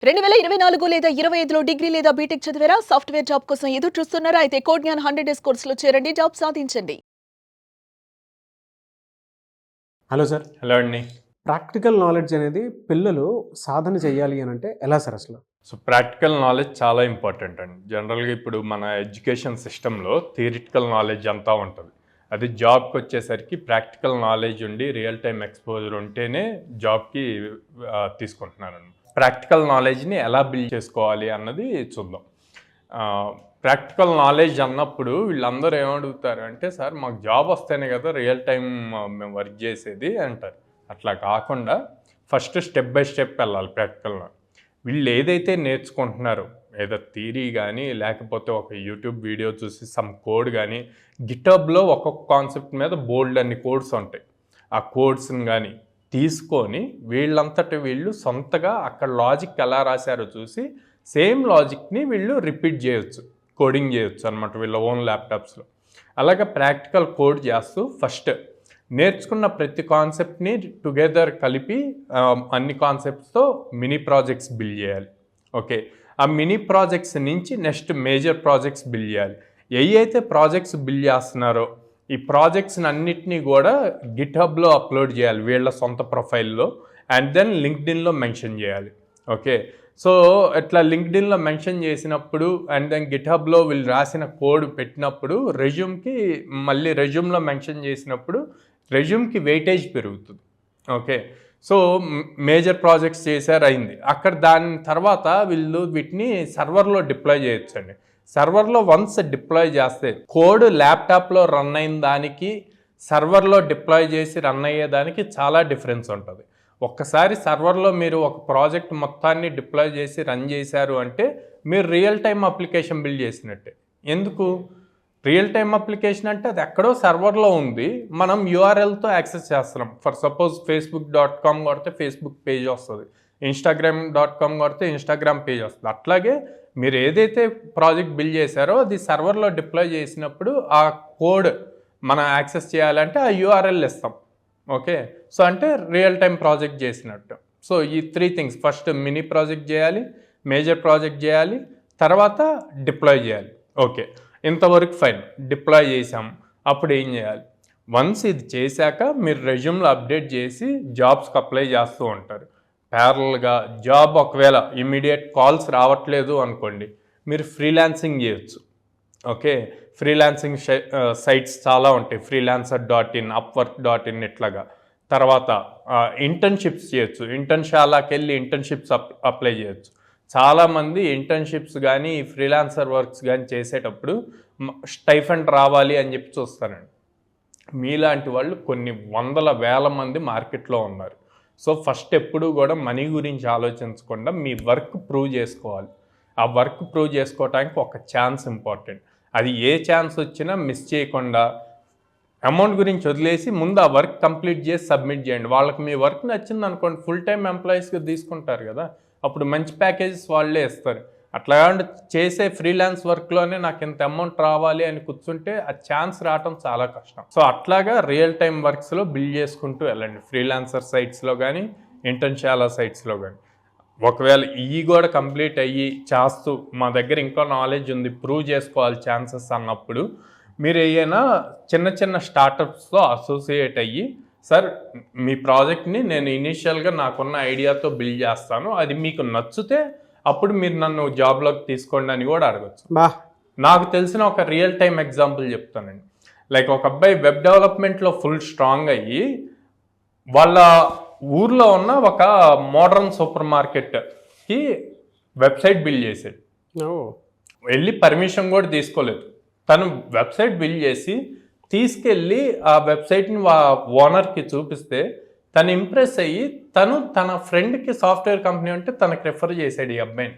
2024 లేదా 25లో డిగ్రీ లేదా బీటెక్ చదివారా? సాఫ్ట్‌వేర్ జాబ్ కోసం ఎదురు చూస్తున్నారా? అయితే కోడ్ జ్ఞాన్ 100 డేస్ కోర్సులో చేరండి. జాబ్ సాధించండి. Hello sir. హలో అండి. ప్రాక్టికల్ నాలెడ్జ్ అనేది పిల్లలు సాధన చేయాలి అని అంటే ఎలా సార్ అసలు? సో ప్రాక్టికల్ నాలెడ్జ్ చాలా ఇంపార్టెంట్ అండి. జనరల్గా ఇప్పుడు మన ఎడ్యుకేషన్ సిస్టంలో థియరిటికల్ నాలెడ్జ్ అంతా ఉంటుంది. అది జాబ్కి వచ్చేసరికి ప్రాక్టికల్ నాలెడ్జ్ ఉండి రియల్ టైం ఎక్స్పోజర్ ఉంటేనే జాబ్కి తీసుకుంటున్నాను. ప్రాక్టికల్ నాలెడ్జ్ని ఎలా బిల్డ్ చేసుకోవాలి అన్నది చూద్దాం. ప్రాక్టికల్ నాలెడ్జ్ అన్నప్పుడు వీళ్ళందరూ ఏమడుగుతారు అంటే, సార్ మాకు జాబ్ వస్తేనే కదా రియల్ టైం మేము వర్క్ చేసేది అంటారు. అట్లా కాకుండా ఫస్ట్ స్టెప్ బై స్టెప్ వెళ్ళాలి ప్రాక్టికల్. వీళ్ళు ఏదైతే నేర్చుకుంటున్నారో ఏదో థియరీ కానీ లేకపోతే ఒక యూట్యూబ్ వీడియో చూసి సమ్ కోడ్ కానీ, గిటబ్లో ఒక్కొక్క కాన్సెప్ట్ మీద బోల్డ్ అన్ని కోడ్స్ ఉంటాయి. ఆ కోడ్స్ని కానీ తీసుకొని వీళ్ళంతటి వీళ్ళు సొంతగా అక్కడ లాజిక్ ఎలా రాశారో చూసి సేమ్ లాజిక్ని వీళ్ళు రిపీట్ చేయొచ్చు, కోడింగ్ చేయొచ్చు అనమాట వీళ్ళ ఓన్ ల్యాప్టాప్స్లో. అలాగే ప్రాక్టికల్ కోడ్ చేస్తూ ఫస్ట్ నేర్చుకున్న ప్రతి కాన్సెప్ట్ని టుగెదర్ కలిపి అన్ని కాన్సెప్ట్స్తో మినీ ప్రాజెక్ట్స్ బిల్డ్ చేయాలి. ఓకే, ఆ మినీ ప్రాజెక్ట్స్ నుంచి నెక్స్ట్ మేజర్ ప్రాజెక్ట్స్ బిల్డ్ చేయాలి. అయితే ప్రాజెక్ట్స్ బిల్డ్ చేస్తున్నారో ఈ ప్రాజెక్ట్స్ని అన్నిటినీ కూడా గిట్హబ్లో అప్లోడ్ చేయాలి వీళ్ళ సొంత ప్రొఫైల్లో, అండ్ దెన్ లింక్డ్ఇన్లో మెన్షన్ చేయాలి. ఓకే, సో ఇట్లా లింక్డ్ఇన్లో మెన్షన్ చేసినప్పుడు అండ్ దెన్ గిట్హబ్లో వీళ్ళు రాసిన కోడ్ పెట్టినప్పుడు రెజ్యూమ్కి మళ్ళీ రెజ్యూమ్లో మెన్షన్ చేసినప్పుడు రెజ్యూమ్కి వెయిటేజ్ పెరుగుతుంది. ఓకే, సో మేజర్ ప్రాజెక్ట్స్ చేశారు అయింది. అక్కడ దాని తర్వాత వీళ్ళు వీటిని సర్వర్లో డిప్లాయ్ చేయొచ్చండి. సర్వర్లో వన్స్ డిప్లాయ్ చేస్తే కోడ్ ల్యాప్టాప్లో రన్ అయిన దానికి సర్వర్లో డిప్లాయ్ చేసి రన్ అయ్యేదానికి చాలా డిఫరెన్స్ ఉంటుంది. ఒక్కసారి సర్వర్లో మీరు ఒక ప్రాజెక్ట్ మొత్తాన్ని డిప్లాయ్ చేసి రన్ చేశారు అంటే మీరు రియల్ టైమ్ అప్లికేషన్ బిల్డ్ చేసినట్టే. ఎందుకు రియల్ టైమ్ అప్లికేషన్ అంటే అది ఎక్కడో సర్వర్లో ఉంది, మనం యూఆర్ఎల్తో యాక్సెస్ చేస్తున్నాం. ఫర్ సపోజ్ facebook.com కొడితే ఫేస్బుక్ పేజ్ వస్తుంది, instagram.com కొడితే ఇన్స్టాగ్రామ్ పేజ్ వస్తుంది. అట్లాగే మీరు ఏదైతే ప్రాజెక్ట్ బిల్డ్ చేశారో అది సర్వర్లో డిప్లాయ్ చేసినప్పుడు ఆ కోడ్ మనం యాక్సెస్ చేయాలంటే ఆ యూఆర్ఎల్ ఇస్తాం. ఓకే, సో అంటే రియల్ టైం ప్రాజెక్ట్ చేసినట్టు. సో ఈ 3 థింగ్స్, ఫస్ట్ మినీ ప్రాజెక్ట్ చేయాలి, మేజర్ ప్రాజెక్ట్ చేయాలి, తర్వాత డిప్లాయ్ చేయాలి. ఓకే, ఇంతవరకు ఫైన్, డిప్లాయ్ చేసాం. అప్పుడు ఏం చేయాలి? వన్స్ ఇది చేశాక మీరు రెజ్యూమ్లో అప్డేట్ చేసి జాబ్స్కి అప్లై చేస్తూ ఉంటారు. ప్యారల్గా జాబ్ ఒకవేళ ఇమీడియట్ కాల్స్ రావట్లేదు అనుకోండి, మీరు ఫ్రీలాన్సింగ్ చేయొచ్చు. ఓకే, ఫ్రీలాన్సింగ్ సైట్స్ చాలా ఉంటాయి, freelancer.in, upwork.in ఇట్లాగా. తర్వాత ఇంటర్న్షిప్స్ చేయొచ్చు, ఇంటర్న్షాలాకి వెళ్ళి ఇంటర్న్షిప్స్ అప్లై చేయొచ్చు. చాలామంది ఇంటర్న్షిప్స్ కానీ ఫ్రీలాన్సర్ వర్క్స్ కానీ చేసేటప్పుడు స్టైఫండ్ రావాలి అని చెప్పి చూస్తారండి. మీలాంటి వాళ్ళు కొన్ని వందల వేల మంది మార్కెట్లో ఉన్నారు. సో ఫస్ట్ ఎప్పుడు కూడా మనీ గురించి ఆలోచించకుండా మీ వర్క్ ప్రూవ్ చేసుకోవాలి. ఆ వర్క్ ప్రూవ్ చేసుకోవడానికి ఒక ఛాన్స్ ఇంపార్టెంట్. అది ఏ ఛాన్స్ వచ్చినా మిస్ చేయకుండా అమౌంట్ గురించి వదిలేసి ముందు ఆ వర్క్ కంప్లీట్ చేసి సబ్మిట్ చేయండి. వాళ్ళకి మీ వర్క్ నచ్చింది అనుకోండి, ఫుల్ టైం ఎంప్లాయీస్గా తీసుకుంటారు కదా, అప్పుడు మంచి ప్యాకేజెస్ వాళ్ళే ఇస్తారు. అట్లా చేసే ఫ్రీలాన్స్ వర్క్లోనే నాకు ఇంత అమౌంట్ రావాలి అని కూర్చుంటే ఆ ఛాన్స్ రావటం చాలా కష్టం. సో అట్లాగా రియల్ టైం వర్క్స్లో బిల్డ్ చేసుకుంటూ వెళ్ళండి, ఫ్రీలాన్సర్ సైట్స్లో కానీ ఇంటర్న్షాలా సైట్స్లో కానీ. ఒకవేళ ఇవి కూడా కంప్లీట్ అయ్యి చేస్తూ మా దగ్గర ఇంకా నాలెడ్జ్ ఉంది, ప్రూవ్ చేసుకోవాలి ఛాన్సెస్ అన్నప్పుడు మీరు ఏదైనా చిన్న చిన్న స్టార్టప్స్తో అసోసియేట్ అయ్యి, సార్ మీ ప్రాజెక్ట్ని నేను ఇనీషియల్గా నాకున్న ఐడియాతో బిల్డ్ చేస్తాను, అది మీకు నచ్చితే అప్పుడు మీరు నన్ను జాబ్లోకి తీసుకోండి అని కూడా అడగచ్చు. నాకు తెలిసిన ఒక రియల్ టైం ఎగ్జాంపుల్ చెప్తానండి. లైక్ ఒక అబ్బాయి వెబ్ డెవలప్మెంట్లో ఫుల్ స్ట్రాంగ్ అయ్యి వాళ్ళ ఊర్లో ఉన్న ఒక మోడర్న్ సూపర్ మార్కెట్కి వెబ్సైట్ బిల్డ్ చేశాడు. వెళ్ళి పర్మిషన్ కూడా తీసుకోలేదు, తను వెబ్సైట్ బిల్డ్ చేసి తీసుకెళ్ళి ఆ వెబ్సైట్ని ఓనర్కి చూపిస్తే తను ఇంప్రెస్ అయ్యి తను తన ఫ్రెండ్కి సాఫ్ట్వేర్ కంపెనీ ఉంటే తనకు రెఫర్ చేశాడు ఈ అబ్బాయిని.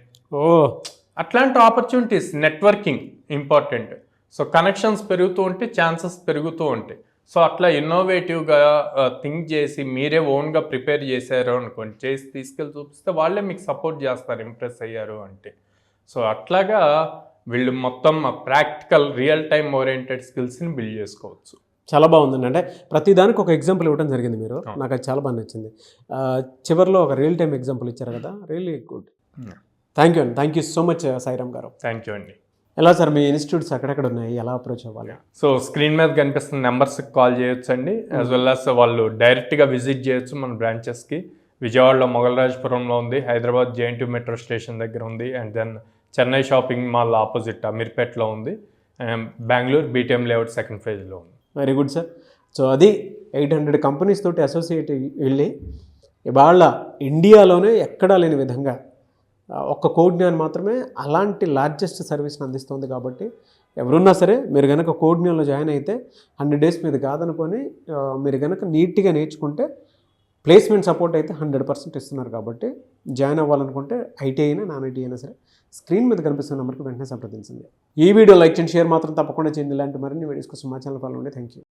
అట్లాంటి opportunities, networking important. So connections పెరుగుతూ ఉంటే ఛాన్సెస్ పెరుగుతూ ఉంటాయి. సో అట్లా ఇన్నోవేటివ్గా థింక్ చేసి మీరే ఓన్గా ప్రిపేర్ చేశారు అనుకోండి, చేసి తీసుకెళ్ళి చూపిస్తే వాళ్ళే మీకు సపోర్ట్ చేస్తారు ఇంప్రెస్ అయ్యారు అంటే. సో అట్లాగా వీళ్ళు మొత్తం ప్రాక్టికల్ రియల్ టైమ్ ఓరియంటెడ్ స్కిల్స్ని బిల్డ్ చేసుకోవచ్చు. చాలా బాగుందండి. అంటే ప్రతిదానికి ఒక ఎగ్జాంపుల్ ఇవ్వడం జరిగింది మీరు, నాకు అది చాలా బాగా నచ్చింది. చివరిలో ఒక రియల్ టైం ఎగ్జాంపుల్ ఇచ్చారు కదా, రియల్లీ గుడ్. థ్యాంక్ యూ అండి, thank you so much Sairam garu. Thank you అండి. ఎలా సార్ మీ ఇన్స్టిట్యూట్స్ ఎక్కడెక్కడ ఉన్నాయి, ఎలా అప్రోచ్ అవ్వాలి? సో స్క్రీన్ మీద కనిపిస్తున్న నెంబర్స్కి కాల్ చేయొచ్చు అండి, యాజ్ వెల్ యాజ్ వాళ్ళు డైరెక్ట్గా విజిట్ చేయొచ్చు మన బ్రాంచెస్కి. విజయవాడలో మొగల్రాజపురంలో ఉంది, హైదరాబాద్ JNT మెట్రో స్టేషన్ దగ్గర ఉంది, and then Chennai shopping mall opposite అమీర్పేట్లో ఉంది, and Bengaluru BTM layout second ఫేజ్లో ఉంది. Very good sir. సో అది 800 కంపెనీస్ తోటి అసోసియేట్ వెళ్ళి ఇవాళ ఇండియాలోనే ఎక్కడా లేని విధంగా ఒక్క కోడ్జ్ఞాన్ మాత్రమే అలాంటి లార్జెస్ట్ సర్వీస్ని అందిస్తుంది. కాబట్టి ఎవరున్నా సరే మీరు కనుక కోడ్జ్ఞాన్లో జాయిన్ అయితే 100 days మీద కాదనుకొని మీరు కనుక నీట్గా నేర్చుకుంటే ప్లేస్మెంట్ సపోర్ట్ అయితే 100% ఇస్తున్నారు. కాబట్టి జాయిన్ అవ్వాలనుకుంటే IT అయినా నాన్ IT అయినా సరే స్క్రీన్ మీద కనిపిస్తున్న నెంబర్కి వెంటనే సంప్రదించండి. ఈ వీడియో లైక్ చేయండి, షేర్ మాత్రం తప్పకుండా చేయండి. ఇలాంటి మరిన్ని వీడియోస్ కోసం మా ఛానల్ ఫాలో అవ్వండి. Thank you.